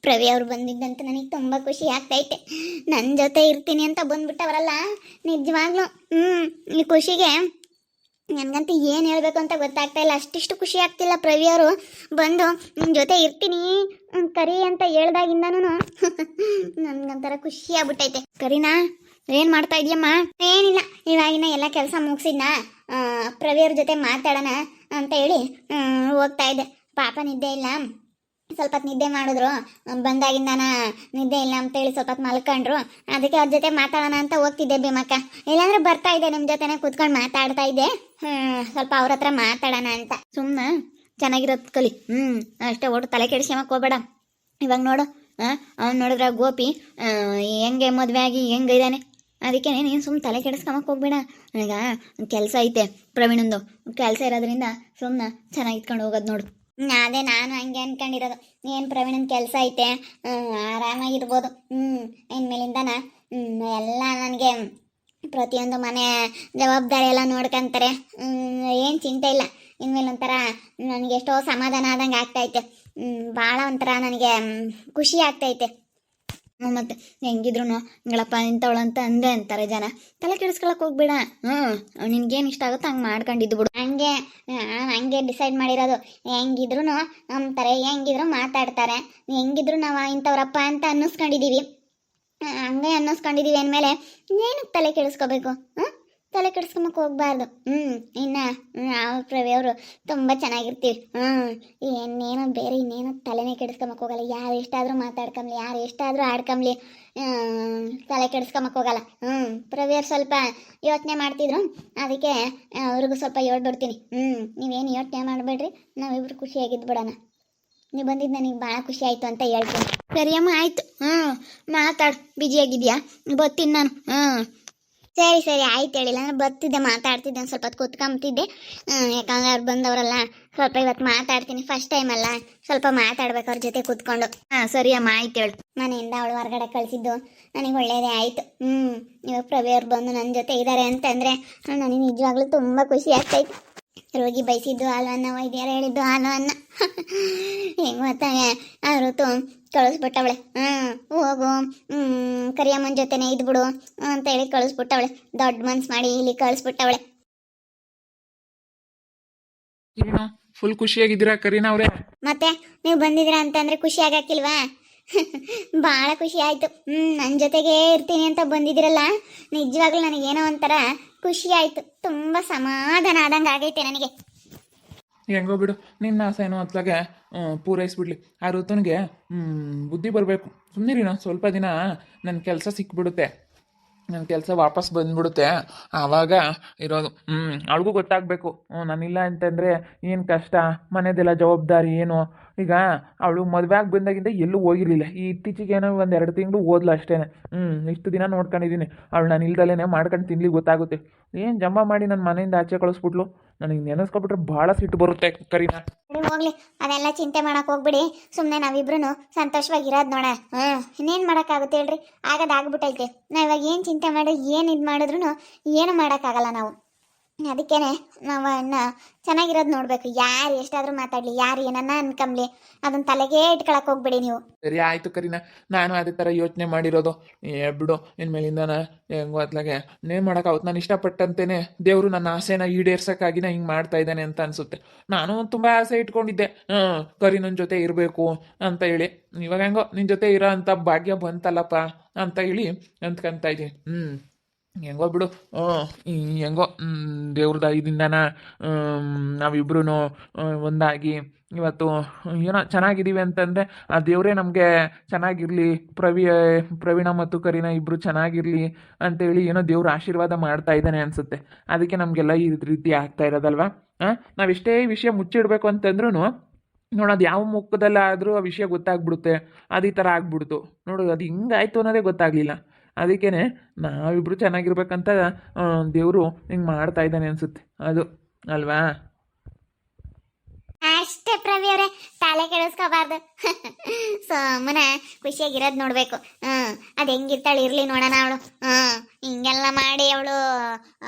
ಪ್ರವಿ ಅವ್ರು ಬಂದಿದ್ದಂತ ನನಗೆ ತುಂಬ ಖುಷಿ ಆಗ್ತೈತೆ. ನನ್ನ ಜೊತೆ ಇರ್ತೀನಿ ಅಂತ ಬಂದ್ಬಿಟ್ಟವರಲ್ಲ, ನಿಜವಾಗ್ಲೂ ಈ ಖುಷಿಗೆ ನನಗಂತೂ ಏನು ಹೇಳಬೇಕು ಅಂತ ಗೊತ್ತಾಗ್ತಾ ಇಲ್ಲ. ಅಷ್ಟಿಷ್ಟು ಖುಷಿ ಆಗ್ತಿಲ್ಲ. ಪ್ರವಿ ಅವರು ಬಂದು ನಿನ್ನ ಜೊತೆ ಇರ್ತೀನಿ ಕರಿ ಅಂತ ಹೇಳ್ದಾಗಿಂದನೂ ನನಗಂತರ ಖುಷಿ ಆಗ್ಬಿಟ್ಟೈತೆ. ಕರಿನಾ, ಏನು ಮಾಡ್ತಾ ಇದೀಯಮ್ಮ? ಏನಿಲ್ಲ, ಇವಾಗಿನ ಎಲ್ಲ ಕೆಲಸ ಮುಗಿಸಿದ್ನ, ಪ್ರವಿಯವ್ರ ಜೊತೆ ಮಾತಾಡೋಣ ಅಂತ ಹೇಳಿ ಹೋಗ್ತಾ ಇದ್ದೆ. ಪಾಪ ನಿದ್ದೆ ಇಲ್ಲ, ಸ್ವಲ್ಪ ಹೊತ್ತು ನಿದ್ದೆ ಮಾಡಿದ್ರು, ಬಂದಾಗಿಂದಾನ ನಿದ್ದೆ ಇಲ್ಲ ಅಂತೇಳಿ ಸ್ವಲ್ಪ ಹೊತ್ತು ಮಲ್ಕೊಂಡ್ರು. ಅದಕ್ಕೆ ಅವ್ರ ಜೊತೆ ಮಾತಾಡೋಣ ಅಂತ ಹೋಗ್ತಿದ್ದೆ ಭೀಮಕ್ಕ. ಇಲ್ಲಾಂದ್ರೆ ಬರ್ತಾ ಇದ್ದೆ ನಿಮ್ಮ ಜೊತೆನೆ ಕೂತ್ಕೊಂಡು ಮಾತಾಡ್ತಾ ಇದ್ದೆ. ಸ್ವಲ್ಪ ಅವ್ರ ಹತ್ರ ಮಾತಾಡೋಣ ಅಂತ. ಸುಮ್ಮನೆ ಚೆನ್ನಾಗಿರೋದು ಕಲಿ. ಅಷ್ಟೇ, ಒಟ್ಟು ತಲೆ ಕೆಡಿಸ್ಕೊಂಬಕ್ಕೆ ಹೋಗ್ಬೇಡ. ಇವಾಗ ನೋಡು, ಅವ್ನು ನೋಡಿದ್ರೆ ಗೋಪಿ ಹೆಂಗೆ ಮದುವೆ ಆಗಿ ಹೆಂಗೆ ಇದ್ದಾನೆ. ಅದಕ್ಕೆ ನೀನು ಸುಮ್ಮನೆ ತಲೆ ಕೆಡಿಸ್ಕೊಂಬಕ್ಕೆ ಹೋಗ್ಬೇಡ. ಈಗ ಕೆಲಸ ಐತೆ, ಪ್ರವೀಣಂದು ಕೆಲಸ ಇರೋದ್ರಿಂದ ಸುಮ್ಮನೆ ಚೆನ್ನಾಗಿ ಇಟ್ಕೊಂಡು ಹೋಗೋದು ನೋಡು. ಅದೇ ನಾನು ಹಂಗೆ ಅನ್ಕೊಂಡಿರೋದು. ಏನು ಪ್ರವೀಣನ ಕೆಲಸ ಐತೆ, ಆರಾಮಾಗಿರ್ಬೋದು. ಇನ್ಮೇಲಿಂದನ ಎಲ್ಲ ನನಗೆ ಪ್ರತಿಯೊಂದು ಮನೆ ಜವಾಬ್ದಾರಿ ಎಲ್ಲ ನೋಡ್ಕೊಂತಾರೆ. ಏನು ಚಿಂತೆ ಇಲ್ಲ. ಇನ್ಮೇಲೆ ಒಂಥರ ನನಗೆ ಎಷ್ಟೋ ಸಮಾಧಾನ ಆದಂಗೆ ಆಗ್ತೈತೆ. ಭಾಳ ಒಂಥರ ನನಗೆ ಖುಷಿ ಆಗ್ತೈತೆ. ಮತ್ತು ಹೆಂಗಿದ್ರು ನಿಂಗಳಪ್ಪ ಇಂಥವಳಂತ ಅಂದೆ ಅಂತಾರೆ ಜನ. ತಲೆ ಕೆಡಿಸ್ಕೊಳಕ್ಕೆ ಹೋಗ್ಬೇಡ. ನಿನ್ಗೇನು ಇಷ್ಟ ಆಗುತ್ತೋ ಹಂಗೆ ಮಾಡ್ಕೊಂಡಿದ್ದು ಬಿಡು. ಹಂಗೆ ಡಿಸೈಡ್ ಮಾಡಿರೋದು. ಹೆಂಗಿದ್ರು ಅಂತಾರೆ, ಹೆಂಗಿದ್ರು ಮಾತಾಡ್ತಾರೆ. ಹೆಂಗಿದ್ರು ನಾವು ಇಂಥವ್ರಪ್ಪ ಅಂತ ಅನ್ನಿಸ್ಕೊಂಡಿದ್ದೀವಿ. ಹಂಗೆ ಅನ್ನಿಸ್ಕೊಂಡಿದ್ದೀವಿ ಅಂದಮೇಲೆ ಏನಕ್ಕೆ ತಲೆ ಕೆಡಿಸ್ಕೋಬೇಕು? ತಲೆ ಕೆಡಿಸ್ಕೊಂಬಕ್ಕೆ ಹೋಗ್ಬಾರ್ದು. ಇನ್ನು ಪ್ರವಿ ಅವರು ತುಂಬ ಚೆನ್ನಾಗಿರ್ತೀವಿ. ಇನ್ನೇನು ಬೇರೆ ಇನ್ನೇನು ತಲೆನೇ ಕೆಡಿಸ್ಕೊಂಬಕ್ಕೆ ಹೋಗಲ್ಲ. ಯಾರು ಎಷ್ಟಾದರೂ ಮಾತಾಡ್ಕೊಂಬ್ಲಿ, ಯಾರು ಎಷ್ಟಾದರೂ ಆಡ್ಕೊಂಬ್ಲಿ, ತಲೆ ಕೆಡಿಸ್ಕೊಂಬಕ್ಕೆ ಹೋಗಲ್ಲ. ಪ್ರವಿಯವ್ರು ಸ್ವಲ್ಪ ಯೋಚನೆ ಮಾಡ್ತಿದ್ರು, ಅದಕ್ಕೆ ಅವ್ರಿಗೂ ಸ್ವಲ್ಪ ಹೇಳ್ಬಿಡ್ತೀನಿ. ನೀವೇನು ಯೋಚನೆ ಮಾಡಬೇಡ್ರಿ, ನಾವಿಬ್ರು ಖುಷಿಯಾಗಿದ್ದು ಬಿಡೋಣ. ನೀವು ಬಂದಿದ್ದು ನನಗೆ ಭಾಳ ಖುಷಿ ಆಯಿತು ಅಂತ ಹೇಳ್ತೀನಿ. ಸರಿಯಮ್ಮ, ಆಯಿತು. ಮಾತಾಡು. ಬಿಜಿಯಾಗಿದ್ಯಾ? ಬರ್ತೀನಿ ನಾನು. ಸರಿ ಆಯ್ತು. ಹೇಳಿಲ್ಲ ನಾನು ಬರ್ತಿದ್ದೆ, ಮಾತಾಡ್ತಿದ್ದೆ, ಒಂದು ಸ್ವಲ್ಪ ಹೊತ್ತು ಕೂತ್ಕೊಂಬ್ತಿದ್ದೆ. ಯಾಕಂದ್ರೆ ಅವ್ರು ಬಂದವರಲ್ಲ, ಸ್ವಲ್ಪ ಇವತ್ತು ಮಾತಾಡ್ತೀನಿ. ಫಸ್ಟ್ ಟೈಮ್ ಅಲ್ಲ, ಸ್ವಲ್ಪ ಮಾತಾಡ್ಬೇಕು ಅವ್ರ ಜೊತೆ ಕೂತ್ಕೊಂಡು. ಸರಿ ಅಮ್ಮ, ಆಯ್ತು ಹೇಳು. ಮನೆಯಿಂದ ಅವಳು ಹೊರಗಡೆ ಕಳಿಸಿದ್ದು ನನಗೆ ಒಳ್ಳೇದೇ ಆಯಿತು. ಇವಾಗ ಪ್ರವಿ ಅವ್ರು ಬಂದು ನನ್ನ ಜೊತೆ ಇದ್ದಾರೆ ಅಂತಂದರೆ ನನಗೆ ನಿಜವಾಗ್ಲೂ ತುಂಬ ಖುಷಿ ಆಗ್ತೈತೆ. ರೋಗಿ ಬಯಸಿದ್ದು ಹಾಲು ಅನ್ನ, ವೈದ್ಯರು ಹೇಳಿದ್ದು ಹಾಲು ಅನ್ನ. ಹೆಂಗೆ ಗೊತ್ತಾನೆ ಅವರು ಕಳಿಸ್ಬಿಟ್ಟವಳೆ. ಹೋಗು, ಕರಿಯಮ್ಮನ ಜೊತೆನೇ ಇದ್ಬಿಡು ಅಂತ ಹೇಳಿ ಕಳಿಸ್ಬಿಟ್ಟವಳೆ. ದೊಡ್ಡ ಮನ್ಸು ಮಾಡಿ ಇಲ್ಲಿ ಕಳಿಸ್ಬಿಟ್ಟವಳೆ. ಏನು ಫುಲ್ ಖುಷಿಯಾಗಿದ್ದೀರಾ ಕರೀನಾ ಅವರೇ? ಮತ್ತೆ ನೀವು ಬಂದಿದ್ದೀರಾ ಅಂತಂದ್ರೆ ಖುಷಿ ಆಗಕ್ಕಿಲ್ವಾ? ಭಾಳ ಖುಷಿ ಆಯಿತು. ನನ್ನ ಜೊತೆಗೆ ಇರ್ತೀನಿ ಅಂತ ಬಂದಿದ್ದೀರಲ್ಲ, ನಿಜವಾಗ್ಲೂ ನನಗೇನೋ ಒಂಥರ ಖುಷಿ ಆಯಿತು. ತುಂಬ ಸಮಾಧಾನ ಆದಂಗೆ ಆಗೈತೆ ನನಗೆ. ಹೆಂಗೋ ಬಿಡು, ನಿನ್ನ ಆಸೆನೋ ಅತ್ಲಾಗೆ ಪೂರೈಸ್ಬಿಡ್ಲಿ. ಆ ಋತುನಿಗೆ ಬುದ್ಧಿ ಬರಬೇಕು. ಸುಮ್ಮನಿರಿ, ನಾನು ಸ್ವಲ್ಪ ದಿನ ನನ್ನ ಕೆಲಸ ಸಿಕ್ಬಿಡುತ್ತೆ, ನನ್ನ ಕೆಲಸ ವಾಪಸ್ ಬಂದ್ಬಿಡುತ್ತೆ, ಆವಾಗ ಇರೋದು. ಅವಳಿಗೂ ಗೊತ್ತಾಗಬೇಕು ನಾನಿಲ್ಲ ಅಂತಂದರೆ ಏನು ಕಷ್ಟ, ಮನೆದೆಲ್ಲ ಜವಾಬ್ದಾರಿ ಏನು. ಈಗ ಅವಳು ಮದುವೆ ಆಗಿ ಬಂದಾಗಿಂದ ಎಲ್ಲೂ ಹೋಗಿರಲಿಲ್ಲ. ಈ ಇತ್ತೀಚೆಗೆ ಏನೋ 1-2 ತಿಂಗಳು ಓದ್ಲು ಅಷ್ಟೇ. ಇಷ್ಟು ದಿನ ನೋಡ್ಕೊಂಡಿದ್ದೀನಿ. ಅವಳು ನಾನು ಇಲ್ದಲ್ಲೇ ಮಾಡ್ಕೊಂಡು ತಿನ್ಲಿ ಗೊತ್ತಾಗುತ್ತೆ. ಏನು ಜಂಬ ಮಾಡಿ ನನ್ನ ಮನೆಯಿಂದ ಆಚೆ ಕಳಿಸ್ಬಿಟ್ಲು. ನನಗೆ ನೆನೆಸ್ಕೊಬಿಟ್ರೆ ಭಾಳ ಸಿಟ್ಟು ಬರುತ್ತೆ ಕರೀನಾ. ಹೋಗ್ಲಿ, ಅದೆಲ್ಲ ಚಿಂತೆ ಮಾಡಕ್ಕೆ ಹೋಗ್ಬಿಡಿ. ಸುಮ್ಮನೆ ನಾವಿಬ್ರು ಸಂತೋಷವಾಗಿರೋದು ನೋಡ. ಇನ್ನೇನು ಮಾಡೋಕ್ಕಾಗುತ್ತೆ ಹೇಳ್ರಿ? ಆಗೋದಾಗ್ಬಿಟ್ಟೈತೆ. ನಾವು ಇವಾಗ ಏನು ಚಿಂತೆ ಮಾಡಿ ಏನು ಇದು ಮಾಡಿದ್ರು ಏನು ಮಾಡೋಕ್ಕಾಗಲ್ಲ ನಾವು. ಅದಕ್ಕೇನೆ ನಾವು ಚೆನ್ನಾಗಿರೋದು ನೋಡಬೇಕು. ಯಾರು ಎಷ್ಟಾದರೂ ಮಾತಾಡಲಿ, ಯಾರು ಏನನ್ನ ಅನ್ಕೊಂಬ್ಲಿ, ಅದನ್ನ ತಲೆಗೆ ಇಟ್ಕೊಳಕ್ಕೆ ಹೋಗ್ಬಿಡಿ ನೀವು. ಸರಿ ಆಯಿತು ಕರೀನಾ, ನಾನು ಅದೇ ಥರ ಯೋಚನೆ ಮಾಡಿರೋದು. ಬಿಡು, ಇನ್ಮೇಲಿಂದಾನ ಹೆಂಗೋ ಅತ್ಲಾಗೆ ಏನು ಮಾಡೋಕ್ಕಾಗುತ್ತೆ. ನಾನು ಇಷ್ಟಪಟ್ಟಂತೇನೆ ದೇವರು ನನ್ನ ಆಸೆನ ಈಡೇರ್ಸೋಕ್ಕಾಗಿನ ಹಿಂಗೆ ಮಾಡ್ತಾ ಇದ್ದಾನೆ ಅಂತ ಅನಿಸುತ್ತೆ. ನಾನು ತುಂಬ ಆಸೆ ಇಟ್ಕೊಂಡಿದ್ದೆ, ಕರೀನನ ಜೊತೆ ಇರಬೇಕು ಅಂತ ಹೇಳಿ. ಇವಾಗ ಹೆಂಗೋ ನಿನ್ನ ಜೊತೆ ಇರೋ ಅಂಥ ಭಾಗ್ಯ ಬಂತಲ್ಲಪ್ಪ ಅಂತ ಹೇಳಿ ಅಂದ್ಕೊಂತ ಇದ್ದೀನಿ. ಹೆಂಗೋ ಬಿಡು. ಹೆಂಗೋ ದೇವ್ರ ದಯದಿಂದನ ನಾವಿಬ್ರು ಒಂದಾಗಿ ಇವತ್ತು ಏನೋ ಚೆನ್ನಾಗಿದ್ದೀವಿ ಅಂತಂದರೆ ಆ ದೇವರೇ ನಮಗೆ ಚೆನ್ನಾಗಿರಲಿ, ಪ್ರವೀಣ ಮತ್ತು ಕರೀನಾ ಇಬ್ಬರು ಚೆನ್ನಾಗಿರಲಿ ಅಂತೇಳಿ ಏನೋ ದೇವ್ರ ಆಶೀರ್ವಾದ ಮಾಡ್ತಾ ಇದ್ದಾನೆ ಅನಿಸುತ್ತೆ. ಅದಕ್ಕೆ ನಮಗೆಲ್ಲ ಈ ರೀತಿ ಆಗ್ತಾ ಇರೋದಲ್ವ. ನಾವೆಷ್ಟೇ ವಿಷಯ ಮುಚ್ಚಿಡಬೇಕು ಅಂತಂದ್ರೂ ನೋಡೋದು ಯಾವ ಮುಖದಲ್ಲಾದರೂ ಆ ವಿಷಯ ಗೊತ್ತಾಗ್ಬಿಡುತ್ತೆ. ಅದೇ ಥರ ಆಗ್ಬಿಡ್ತು ನೋಡು, ಅದು ಹಿಂಗಾಯ್ತು ಅನ್ನೋದೇ ಗೊತ್ತಾಗಲಿಲ್ಲ. ಅದಕ್ಕೇ ನಾವಿಬ್ಬರು ಚೆನ್ನಾಗಿರ್ಬೇಕಂತ ದೇವರು ಹಿಂಗೆ ಮಾಡ್ತಾ ಇದ್ದಾನೆ ಅನಿಸುತ್ತೆ. ಅದು ಅಲ್ವಾ? ಅಷ್ಟೇ ಪ್ರವಿ ಅವರೇ, ತಲೆ ಕೆಡಿಸ್ಕೋಬಾರ್ದು. ಸುಮ್ಮನೆ ಖುಷಿಯಾಗಿರೋದು ನೋಡಬೇಕು. ಅದು ಹೆಂಗಿರ್ತಾಳೆ ಇರಲಿ ನೋಡೋಣ. ಅವಳು ಹಿಂಗೆಲ್ಲ ಮಾಡಿ ಅವಳು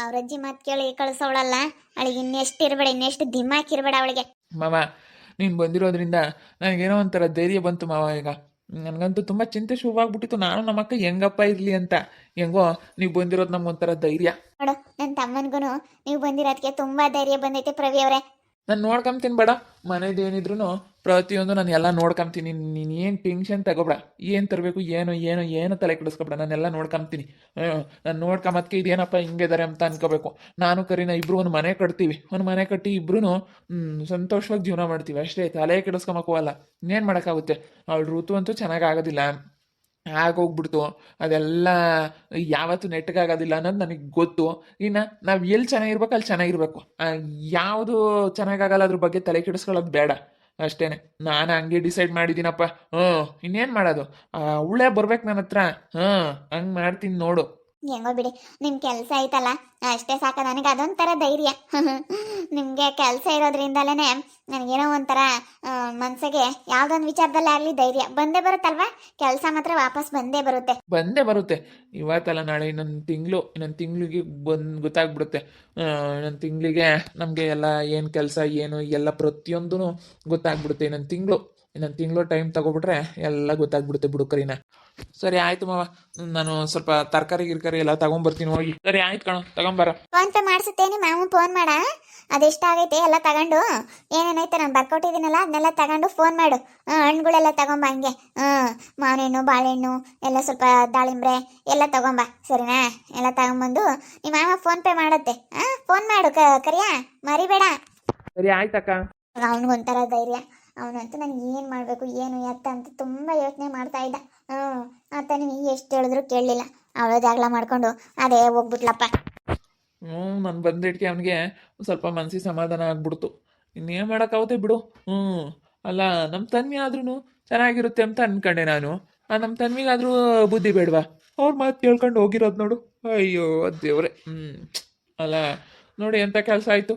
ಅವ್ರ ಅಜ್ಜಿ ಮಾತು ಕೇಳಿ ಕಳಿಸೋವಳಲ್ಲ, ಅವಳಿಗೆ ಇನ್ನೆಷ್ಟು ಇರಬೇಡ, ಇನ್ನೆಷ್ಟು ದಿಮಾಕ್ ಇರಬೇಡ ಅವಳಿಗೆ. ಮಾವ, ನೀನು ಬಂದಿರೋದ್ರಿಂದ ನನಗೇನೋ ಒಂಥರ ಧೈರ್ಯ ಬಂತು ಮಾವ. ಈಗ ನನಗಂತೂ ತುಂಬ ಚಿಂತೆ ಶುರುವಾಗ್ಬಿಟ್ಟಿತ್ತು. ನಾನು ನಮ್ಮ ಅಕ್ಕ ಹೆಂಗಪ್ಪ ಇರಲಿ ಅಂತ. ಹೆಂಗೋ ನೀವು ಬಂದಿರೋದು ನಮ್ಗೊಂಥರ ಧೈರ್ಯ. ನೋಡು ನನ್ನ ತಮ್ಮನಿಗೂ ನೀವು ಬಂದಿರೋದಕ್ಕೆ ತುಂಬ ಧೈರ್ಯ ಬಂದೈತೆ ಪ್ರವಿ ಅವರೇ. ನಾನು ನೋಡ್ಕೊಂತೀನಿ ಬೇಡ, ಮನೇದೇನಿದ್ರು ಪ್ರತಿಯೊಂದು ನಾನು ಎಲ್ಲ ನೋಡ್ಕೊಂತೀನಿ. ನೀನು ಏನು ಟೆನ್ಷನ್ ತಗೋಬೇಡ. ಏನು ತರಬೇಕು ಏನು ತಲೆ ಕೆಡಿಸ್ಕೊಬೇಡ, ನಾನೆಲ್ಲ ನೋಡ್ಕೊಂತೀನಿ. ನಾನು ನೋಡ್ಕೊಂಬದಕ್ಕೆ ಇದೇನಪ್ಪ ಹಿಂಗಿದ್ದಾರೆ ಅಂತ ಅನ್ಕೋಬೇಕು. ನಾನು ಕರೀನ ಇಬ್ರು ಒಂದು ಮನೆ ಕಟ್ತೀವಿ, ಒಂದು ಮನೆ ಕಟ್ಟಿ ಇಬ್ರು ಸಂತೋಷವಾಗಿ ಜೀವನ ಮಾಡ್ತೀವಿ ಅಷ್ಟೇ. ತಲೆ ಕೆಡಿಸ್ಕೊಂಬಕೋವಲ್ಲ. ಇನ್ನೇನು ಮಾಡೋಕ್ಕಾಗುತ್ತೆ. ಅವಳು ಋತು ಅಂತೂ ಚೆನ್ನಾಗಿ ಆಗೋದಿಲ್ಲ, ಆಗೋಗ್ಬಿಡ್ತು. ಅದೆಲ್ಲ ಯಾವತ್ತೂ ನೆಟ್ಟಗಾಗೋದಿಲ್ಲ ಅನ್ನೋದು ನನಗೆ ಗೊತ್ತು. ಇನ್ನು ನಾವು ಎಲ್ಲಿ ಚೆನ್ನಾಗಿರ್ಬೇಕು ಅಲ್ಲಿ ಚೆನ್ನಾಗಿರ್ಬೇಕು. ಯಾವುದು ಚೆನ್ನಾಗಾಗಲ್ಲ ಅದ್ರ ಬಗ್ಗೆ ತಲೆ ಕೆಡಿಸ್ಕೊಳ್ಳೋದು ಬೇಡ ಅಷ್ಟೇನೆ. ನಾನು ಹಂಗೆ ಡಿಸೈಡ್ ಮಾಡಿದ್ದೀನಪ್ಪ. ಇನ್ನೇನು ಮಾಡೋದು, ಅವಳೇ ಬರ್ಬೇಕು ನನ್ನ ಹತ್ರ. ಹಂಗೆ ಮಾಡ್ತೀನಿ ನೋಡು. ಹೆಂಗೋ ಬಿಡಿ, ನಿಮ್ಮ ಕೆಲಸ ಐತಲ್ಲ ಅಷ್ಟೇ ಸಾಕು ನನಗೆ. ಅದೊಂಥರ ಧೈರ್ಯ. ನಿಮಗೆ ಕೆಲಸ ಇರೋದ್ರಿಂದಲೇ ನನಗೇನೋ ಒಂಥರ ಮನಸ್ಸಿಗೆ ಯಾವುದೊಂದು ವಿಚಾರದಲ್ಲೇ ಆಗಲಿ ಧೈರ್ಯ ಬಂದೇ ಬರುತ್ತಲ್ವಾ. ಕೆಲಸ ಮಾತ್ರ ವಾಪಸ್ ಬಂದೇ ಬರುತ್ತೆ. ಇವತ್ತಲ್ಲ ನಾಳೆ ಇನ್ನೊಂದು ತಿಂಗಳಿಗೆ ಗೊತ್ತಾಗ್ಬಿಡುತ್ತೆ. ಇನ್ನೊಂದು ತಿಂಗಳಿಗೆ ನಮಗೆ ಎಲ್ಲ ಏನು ಕೆಲಸ ಏನು ಎಲ್ಲ ಪ್ರತಿಯೊಂದೂ ಗೊತ್ತಾಗ್ಬಿಡುತ್ತೆ. ಇನ್ನೊಂದು ತಿಂಗಳು ಟೈಮ್ ತಗೊಬಿಟ್ರೆ ಎಲ್ಲ ಗೊತ್ತಾಗ್ಬಿಡುತ್ತೆ ಬಿಡುಕರಿನ. ಸರಿ ಆಯ್ತು ಮಾವ, ನಾನು ಸ್ವಲ್ಪ ತರಕಾರಿ ಗಿರ್ಕಾರಿ ಎಲ್ಲ ತಗೊಂಬರ್ತೀನಿ ಹೋಗಿ. ಸರಿ ಆಯ್ತು ಕಣೋ, ತಗೊಂಬರ. ಫೋನ್ ಪೇ ಮಾಡಿಸುತ್ತೇನೆ, ಮಾವು ಫೋನ್ ಮಾಡ. ಅದೆಷ್ಟಾಗೈತೆ ಎಲ್ಲ ತಗೊಂಡು, ಏನೇನೈತೆ ನಾನು ಬರ್ಕೊಟ್ಟಿದ್ದೀನಲ್ಲ ಅದನ್ನೆಲ್ಲ ತಗೊಂಡು ಫೋನ್ ಮಾಡು. ಹಣ್ಣುಗಳೆಲ್ಲ ತಗೊಂಬ ಹಂಗೆ. ಮಾವಿನಹಣ್ಣು, ಬಾಳೆಹಣ್ಣು ಎಲ್ಲ, ಸ್ವಲ್ಪ ದಾಳಿಂಬ್ರೆ ಎಲ್ಲ ತಗೊಂಬ, ಸರಿನಾ? ಎಲ್ಲ ತಗೊಂಬಂದು ನಿಮ್ಮ ಮಾವ ಫೋನ್ ಪೇ ಮಾಡುತ್ತೆ. ಫೋನ್ ಮಾಡು ಕರಿಯಾ, ಮರಿಬೇಡ. ಸರಿ ಆಯ್ತಕ್ಕ. ಅವನಿಗೊಂಥರ ಧೈರ್ಯ. ಅವನಂತೂ ನನಗೆ ಏನು ಮಾಡಬೇಕು ಏನು ಎತ್ತ ಅಂತ ತುಂಬ ಯೋಚನೆ ಮಾಡ್ತಾ ಇದ್ದ. ಆತ ನೀವು ಎಷ್ಟು ಹೇಳಿದ್ರು ಕೇಳಲಿಲ್ಲ. ಅವಳು ಜಗಳ ಮಾಡ್ಕೊಂಡು ಅದೇ ಹೋಗ್ಬಿಟ್ಲಪ್ಪ. ನಾನು ಬಂದಿಟ್ಕೆ ಅವನಿಗೆ ಸ್ವಲ್ಪ ಮನಸ್ಸಿಗೆ ಸಮಾಧಾನ ಆಗ್ಬಿಡ್ತು. ಇನ್ನೇನು ಮಾಡೋಕ್ಕಾಗುತ್ತೆ ಬಿಡು. ಅಲ್ಲ, ನಮ್ಮ ತನ್ವಿ ಆದ್ರೂ ಚೆನ್ನಾಗಿರುತ್ತೆ ಅಂತ ಅನ್ಕೊಂಡೆ ನಾನು. ನಮ್ಮ ತನ್ವಿಗಾದ್ರೂ ಬುದ್ಧಿ ಬೇಡವಾ? ಅವ್ರ ಮಾತು ಕೇಳ್ಕೊಂಡು ಹೋಗಿರೋದು ನೋಡು. ಅಯ್ಯೋ ದೇವ್ರೆ. ಅಲ್ಲ ನೋಡಿ ಎಂಥ ಕೆಲಸ ಆಯಿತು.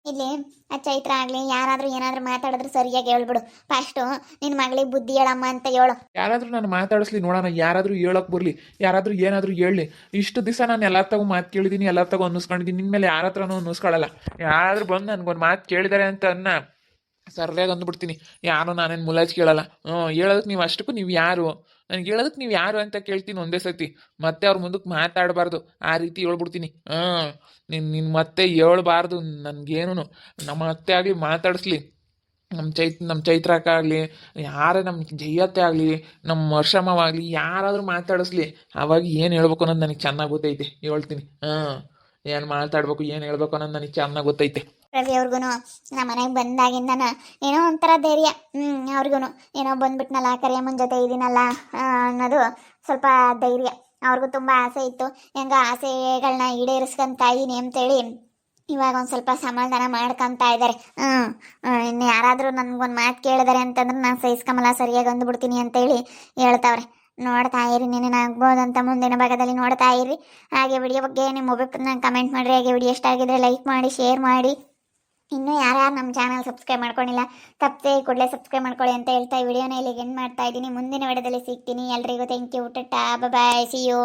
ಇಲ್ಲಿ ಆ ಚೈತ್ರ ಆಗಲಿ ಯಾರಾದರೂ ಏನಾದರೂ ಮಾತಾಡಿದ್ರು ಸರಿಯಾಗಿ ಹೇಳ್ಬಿಡು. ಫಸ್ಟು ನಿನ್ನ ಮಗಳಿಗೆ ಬುದ್ಧಿ ಹೇಳಮ್ಮ ಅಂತ ಹೇಳು. ಯಾರಾದರೂ ನಾನು ಮಾತಾಡಿಸ್ಲಿ ನೋಡೋಣ, ಯಾರಾದರೂ ಹೇಳೋಕೆ ಬರಲಿ, ಯಾರಾದರೂ ಏನಾದರೂ ಹೇಳಲಿ. ಇಷ್ಟು ದಿವಸ ನಾನು ಎಲ್ಲ ತಗೋ ಮಾತು ಕೇಳಿದ್ದೀನಿ, ಎಲ್ಲ ತಗೋ ಅನ್ನಿಸ್ಕೊಂಡಿದ್ದೀನಿ. ನಿನ್ನ ಮೇಲೆ ಯಾರ ಹತ್ರನೂ ಅನ್ನಿಸ್ಕೊಳ್ಳಲ್ಲ. ಯಾರಾದರೂ ಬಂದು ನನಗೊಂದು ಮಾತು ಕೇಳಿದ್ದಾರೆ ಅಂತ ಸರ್ಯಾಗಿ ಅಂದ್ಬಿಡ್ತೀನಿ. ಯಾರು ನಾನೇನು ಮುಲಾಜ್ ಕೇಳಲ್ಲ. ಹೇಳೋದಕ್ಕೆ ನೀವು ಅಷ್ಟಕ್ಕೂ ನೀವು ಯಾರು, ನನಗೆ ಹೇಳೋದಕ್ಕೆ ನೀವು ಯಾರು ಅಂತ ಕೇಳ್ತೀನಿ ಒಂದೇ ಸತಿ. ಮತ್ತೆ ಅವ್ರ ಮುಂದಕ್ಕೆ ಮಾತಾಡಬಾರ್ದು, ಆ ರೀತಿ ಹೇಳ್ಬಿಡ್ತೀನಿ. ನಿನ್ನ ಮತ್ತೆ ಹೇಳ್ಬಾರ್ದು ನನಗೇನು. ನಮ್ಮ ಅತ್ತೆ ಆಗಲಿ ಮಾತಾಡಿಸ್ಲಿ, ನಮ್ಮ ಚೈತ್ರಕ್ಕ ಆಗಲಿ, ಯಾರೇ ನಮ್ಮ ಜಯತ್ತೆ ಆಗಲಿ, ನಮ್ಮ ವರ್ಷಮವಾಗಲಿ, ಯಾರಾದರೂ ಮಾತಾಡಿಸ್ಲಿ, ಅವಾಗ ಏನು ಹೇಳ್ಬೇಕು ಅನ್ನೋದು ನನಗೆ ಚೆನ್ನಾಗಿ ಗೊತ್ತೈತೆ. ಹೇಳ್ತೀನಿ. ಏನು ಮಾತಾಡ್ಬೇಕು ಏನು ಹೇಳ್ಬೇಕು ಅನ್ನೋದು ನನಗೆ ಚೆನ್ನಾಗಿ ಗೊತ್ತೈತೆ. ರವಿ ಅವ್ರಿಗೂ ನಮ್ಮ ಮನೆಗೆ ಬಂದಾಗಿಂದನ ಏನೋ ಒಂಥರ ಧೈರ್ಯ. ಅವ್ರಿಗೂ ಏನೋ ಬಂದ್ಬಿಟ್ನಲ್ಲ, ಕರಿಯಮ್ಮನ ಜೊತೆ ಇದೀನಲ್ಲ ಅನ್ನೋದು ಸ್ವಲ್ಪ ಧೈರ್ಯ. ಅವ್ರಿಗೂ ತುಂಬ ಆಸೆ ಇತ್ತು. ಹೆಂಗ ಆಸೆಗಳನ್ನ ಈಡೇರಿಸ್ಕೊಂತ ಇದೀನಿ ಅಂತೇಳಿ ಇವಾಗ ಒಂದು ಸ್ವಲ್ಪ ಸಮಾಧಾನ ಮಾಡ್ಕೊತಾ ಇದ್ದಾರೆ. ಇನ್ನು ಯಾರಾದರೂ ನನಗೊಂದು ಮಾತು ಕೇಳಿದಾರೆ ಅಂತಂದ್ರೆ ನಾನು ಸಹಿಸ್ಕೊಂಬಲ್ಲ, ಸರಿಯಾಗಿ ಅಂದ್ಬಿಡ್ತೀನಿ ಅಂತೇಳಿ ಹೇಳ್ತಾವ್ರೆ. ನೋಡ್ತಾ ಇರಿ, ಏನೇನಾಗ್ಬೋದಂತ ಮುಂದಿನ ಭಾಗದಲ್ಲಿ ನೋಡ್ತಾ ಇರಿ. ಹಾಗೆ ವಿಡಿಯೋ ಬಗ್ಗೆ ನಿಮ್ಮ ಒಬ್ಬೊಬ್ಬರನ್ನ ಕಮೆಂಟ್ ಮಾಡಿರಿ. ಹಾಗೆ ವಿಡಿಯೋ ಇಷ್ಟ ಆಗಿದ್ರೆ ಲೈಕ್ ಮಾಡಿ, ಶೇರ್ ಮಾಡಿ. ಇನ್ನೂ ಯಾರ್ಯಾರು ನಮ್ಮ ಚಾನಲ್ ಸಬ್ಸ್ಕ್ರೈಬ್ ಮಾಡ್ಕೊಂಡಿಲ್ಲ ತಪ್ಪದೆ ಕೂಡಲೇ ಸಬ್ಸ್ಕ್ರೈಬ್ ಮಾಡ್ಕೊಳ್ಳಿ ಅಂತ ಹೇಳ್ತಾ ಈ ವಿಡಿಯೋನ ಇಲ್ಲಿಗೆ ಎಂಡ್ ಮಾಡ್ತಾ ಇದ್ದೀನಿ. ಮುಂದಿನ ವಿಡಿಯೋದಲ್ಲಿ ಸಿಗ್ತೀನಿ. ಎಲ್ರಿಗೂ thank you. Tata, bye, see you.